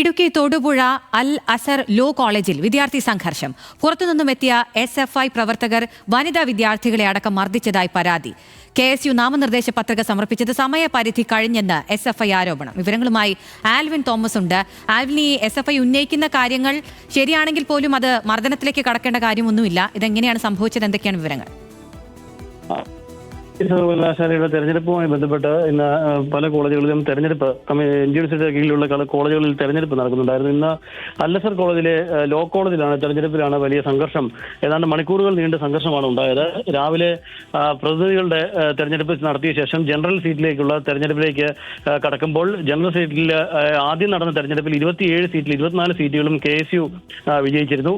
ഇടുക്കി തൊടുപുഴ അൽ അസർ law കോളേജിൽ വിദ്യാർത്ഥി സംഘർഷം. പുറത്തുനിന്നുമെത്തിയ SFI പ്രവർത്തകർ വനിതാ വിദ്യാർത്ഥികളെ അടക്കം മർദ്ദിച്ചതായി പരാതി. KSU നാമനിർദ്ദേശ പത്രിക സമർപ്പിച്ചത് സമയപരിധി കഴിഞ്ഞെന്ന് SFI ആരോപണം. വിവരങ്ങളുമായി ആൽവിൻ തോമസ് ഉണ്ട്. ആൽവിൻ, ഈ SFI ഉന്നയിക്കുന്ന കാര്യങ്ങൾ ശരിയാണെങ്കിൽ പോലും അത് മർദ്ദനത്തിലേക്ക് കടക്കേണ്ട കാര്യമൊന്നുമില്ല. ഇതെങ്ങനെയാണ് സംഭവിച്ചത്? എന്തൊക്കെയാണ് വിവരങ്ങൾ? സർവകലാശാലയുടെ തെരഞ്ഞെടുപ്പുമായി ബന്ധപ്പെട്ട് ഇന്ന് പല കോളേജുകളിലും തെരഞ്ഞെടുപ്പ് യൂണിവേഴ്സിറ്റിയുടെ കീഴിലുള്ള കോളേജുകളിൽ തെരഞ്ഞെടുപ്പ് നടക്കുന്നുണ്ടായിരുന്നു. ഇന്ന് അൽ അസർ കോളേജിലെ ലോ കോളേജിലാണ് തെരഞ്ഞെടുപ്പിലാണ് വലിയ സംഘർഷം. ഏതാണ്ട് മണിക്കൂറുകൾ നീണ്ട സംഘർഷമാണ് ഉണ്ടായത്. രാവിലെ പ്രതിനിധികളുടെ തെരഞ്ഞെടുപ്പ് നടത്തിയ ശേഷം ജനറൽ സീറ്റിലേക്കുള്ള തെരഞ്ഞെടുപ്പിലേക്ക് കടക്കുമ്പോൾ ജനറൽ സീറ്റിൽ ആദ്യം നടന്ന തെരഞ്ഞെടുപ്പിൽ 27 സീറ്റിൽ 24 സീറ്റുകളും KSU വിജയിച്ചിരുന്നു.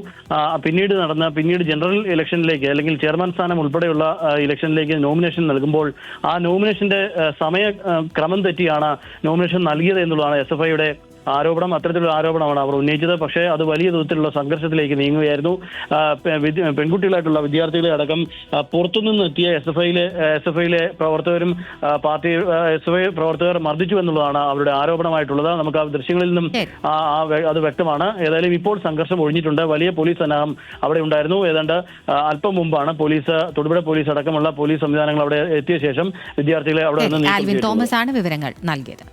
പിന്നീട് ജനറൽ ഇലക്ഷനിലേക്ക് അല്ലെങ്കിൽ ചെയർമാൻ സ്ഥാനം ഉൾപ്പെടെയുള്ള ഇലക്ഷനിലേക്ക് നോമിനേഷൻ നൽകുമ്പോൾ ആ നോമിനേഷന്റെ സമയക്രമം തെറ്റിയാണ് നോമിനേഷൻ നൽകിയത് എന്നുള്ളതാണ് SFIയുടെ ആരോപണം. അത്തരത്തിലുള്ള ആരോപണമാണ് അവർ ഉന്നയിച്ചത്. പക്ഷേ അത് വലിയ തോതിലുള്ള സംഘർഷത്തിലേക്ക് നീങ്ങുകയായിരുന്നു. പെൺകുട്ടികളായിട്ടുള്ള വിദ്യാർത്ഥികളെ അടക്കം പുറത്തുനിന്ന് എത്തിയ SFIയിലെ പ്രവർത്തകരും പാർട്ടി SFI പ്രവർത്തകർ മർദ്ദിച്ചു എന്നുള്ളതാണ് അവരുടെ ആരോപണമായിട്ടുള്ളത്. നമുക്ക് ആ ദൃശ്യങ്ങളിൽ നിന്നും അത് വ്യക്തമാണ്. ഏതായാലും ഇപ്പോൾ സംഘർഷം ഒഴിഞ്ഞിട്ടുണ്ട്. വലിയ പോലീസ് സന്നാഹം അവിടെ ഉണ്ടായിരുന്നു. ഏതാണ്ട് അല്പം മുമ്പാണ് തൊടുപുഴ പോലീസ് അടക്കമുള്ള പോലീസ് സംവിധാനങ്ങൾ അവിടെ എത്തിയ ശേഷം വിദ്യാർത്ഥികളെ അവിടെ നിന്ന് ആൽവിൻ തോമസ് ആണ് വിവരങ്ങൾ നൽകിയത്.